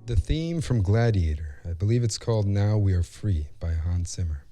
The theme from Gladiator. I believe it's called Now We Are Free by Zimmer.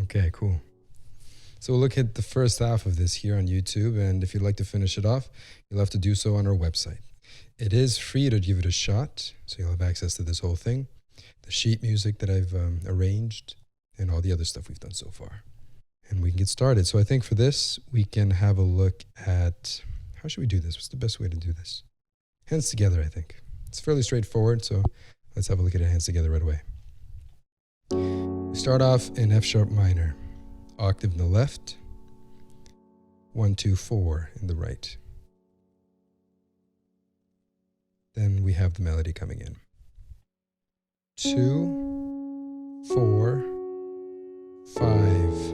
Okay, cool. So we'll look at the first half of this here on YouTube, and if you'd like to finish it off, you'll have to do so on our website. It is free to give it a shot, so you'll have access to this whole thing, the sheet music that I've arranged, and all the other stuff we've done so far. And we can get started. So I think for this, we can have a look at, how should we do this? What's the best way to do this? Hands together, I think. It's fairly straightforward, so let's have a look at it hands together right away. We start off in F sharp minor, octave in the left, 1, 2, 4 in the right. Then we have the melody coming in. 2, 4, 5,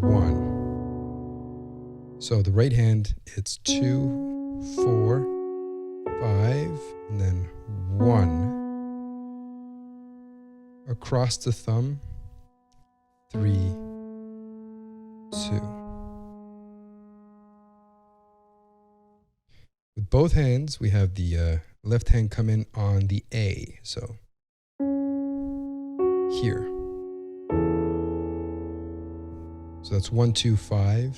1. So the right hand, it's 2, 4, 5, and then 1. Across the thumb, 3, 2. With both hands, we have the left hand come in on the A, so here. So that's 1, 2, 5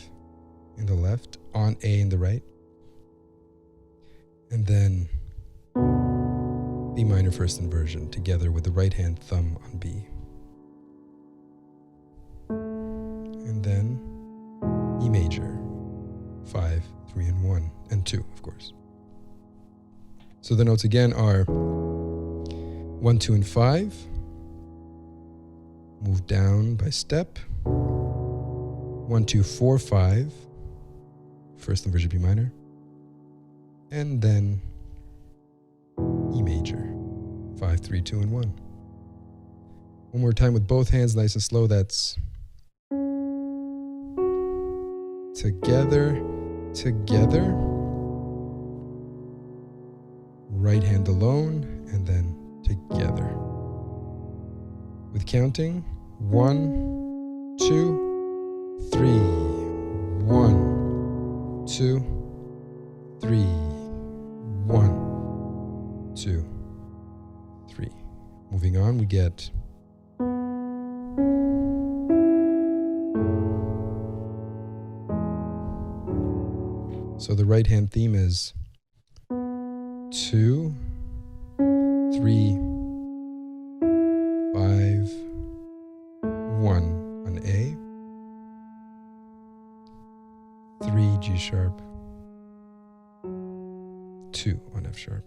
in the left, on A in the right. And then B minor first inversion together with the right hand thumb on B. And then E major, 5, 3, and 1, and 2, of course. So the notes again are 1, 2, and 5. Move down by step. 1, 2, 4, 5. First inversion B minor. And then E major, 5, 3, 2, and 1. One more time with both hands, nice and slow. That's together, together. Right hand alone, and then together. With counting, 1, 2, 3, 1, 2, 3, 1, 2, 3. Moving on, we get so the right hand theme is 2, 3, 5, 1 on A, 3 G sharp, 2 on F sharp.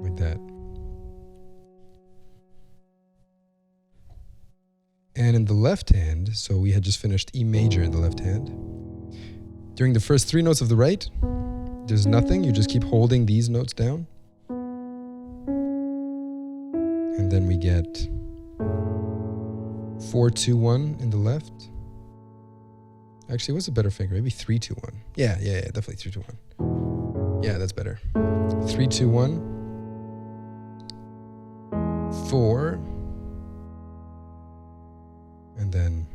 Like that. And in the left hand, so we had just finished E major in the left hand. During the first 3 notes of the right, there's nothing. You just keep holding these notes down. And then we get 4, 2, 1 in the left. Actually, what's a better finger? Maybe 3, 2, 1. Yeah, definitely 3, 2, 1. Yeah, that's better. 3, 2, 1. 4, and then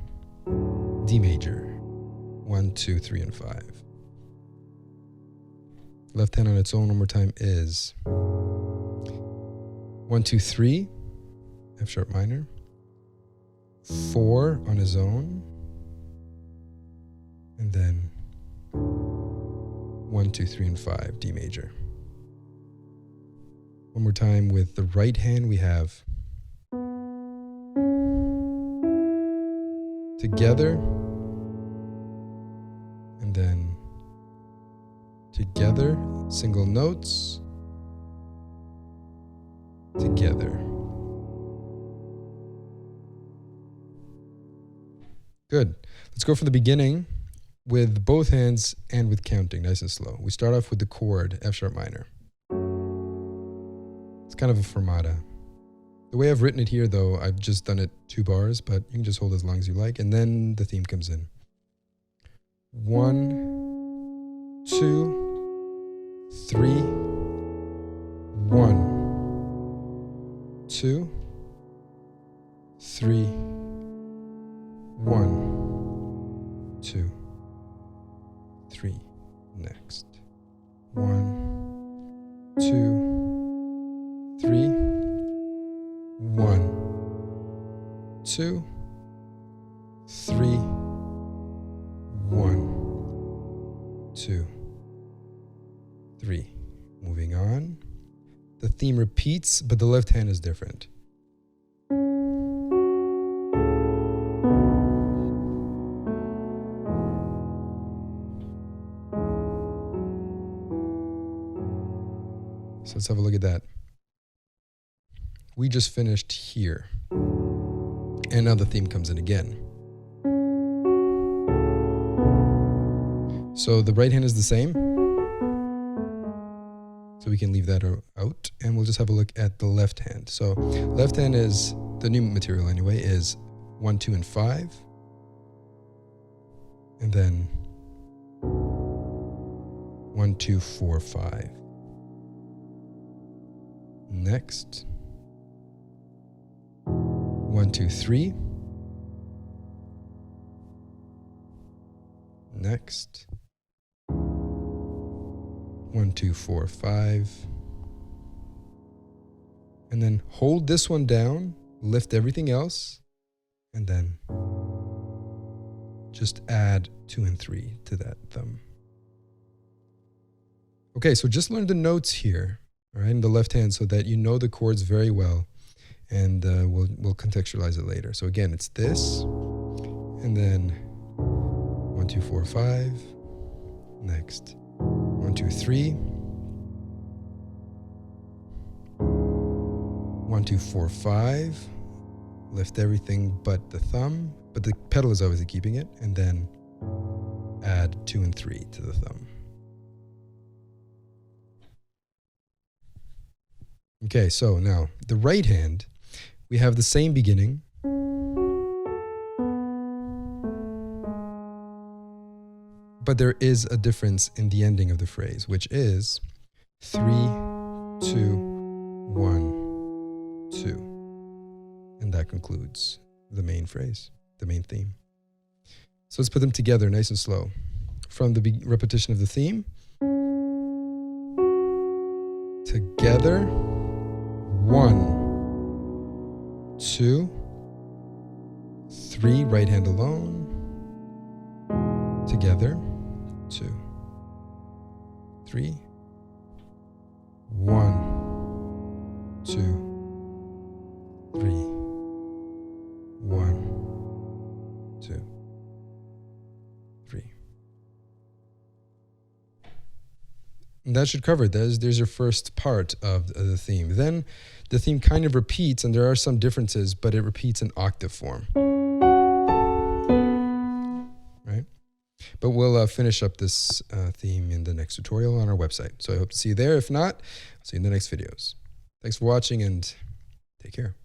D major, 1, 2, 3, and 5. Left hand on its own one more time is 1, 2, 3, F sharp minor, 4 on his own, and then 1, 2, 3, and 5, D major. One more time with the right hand, we have together, and then together, single notes, together. Good. Let's go from the beginning with both hands and with counting, nice and slow. We start off with the chord F sharp minor. It's kind of a fermata. The way I've written it here, though, I've just done it 2 bars, but you can just hold as long as you like, and then the theme comes in. 1, 2, 3, 1, 2, 3, 1, 2, 3. Next. 1, 2, 3, 1, 2, 3, 1, 2, 3. Moving on. The theme repeats, but the left hand is different. So let's have a look at that. We just finished here. And now the theme comes in again. So the right hand is the same. So we can leave that out. And we'll just have a look at the left hand. So left hand is, the new material anyway, is 1, 2, and 5. And then 1, 2, 4, 5. Next. 1, 2, 3. Next. 1, 2, 4, 5. And then hold this one down, lift everything else, and then just add 2 and 3 to that thumb. Okay, so just learn the notes here, all right, in the left hand so that you know the chords very well. And we'll contextualize it later. So again, it's this, and then 1, 2, 4, 5. Next, 1, 2, 3. 1, 2, 4, 5. Lift everything but the thumb, but the pedal is obviously keeping it, and then add 2 and 3 to the thumb. Okay, so now the right hand, we have the same beginning, but there is a difference in the ending of the phrase, which is 3, 2, 1, 2. And that concludes the main phrase, the main theme. So let's put them together nice and slow. From the repetition of the theme. Together. 1, 2, 3, right hand alone, together, 2, 3, 1, 2, 3, 1, 2, 3. And that should cover it. There's your first part of the theme. Then the theme kind of repeats, and there are some differences, but it repeats in octave form. Right? But we'll finish up this theme in the next tutorial on our website. So I hope to see you there. If not, I'll see you in the next videos. Thanks for watching, and take care.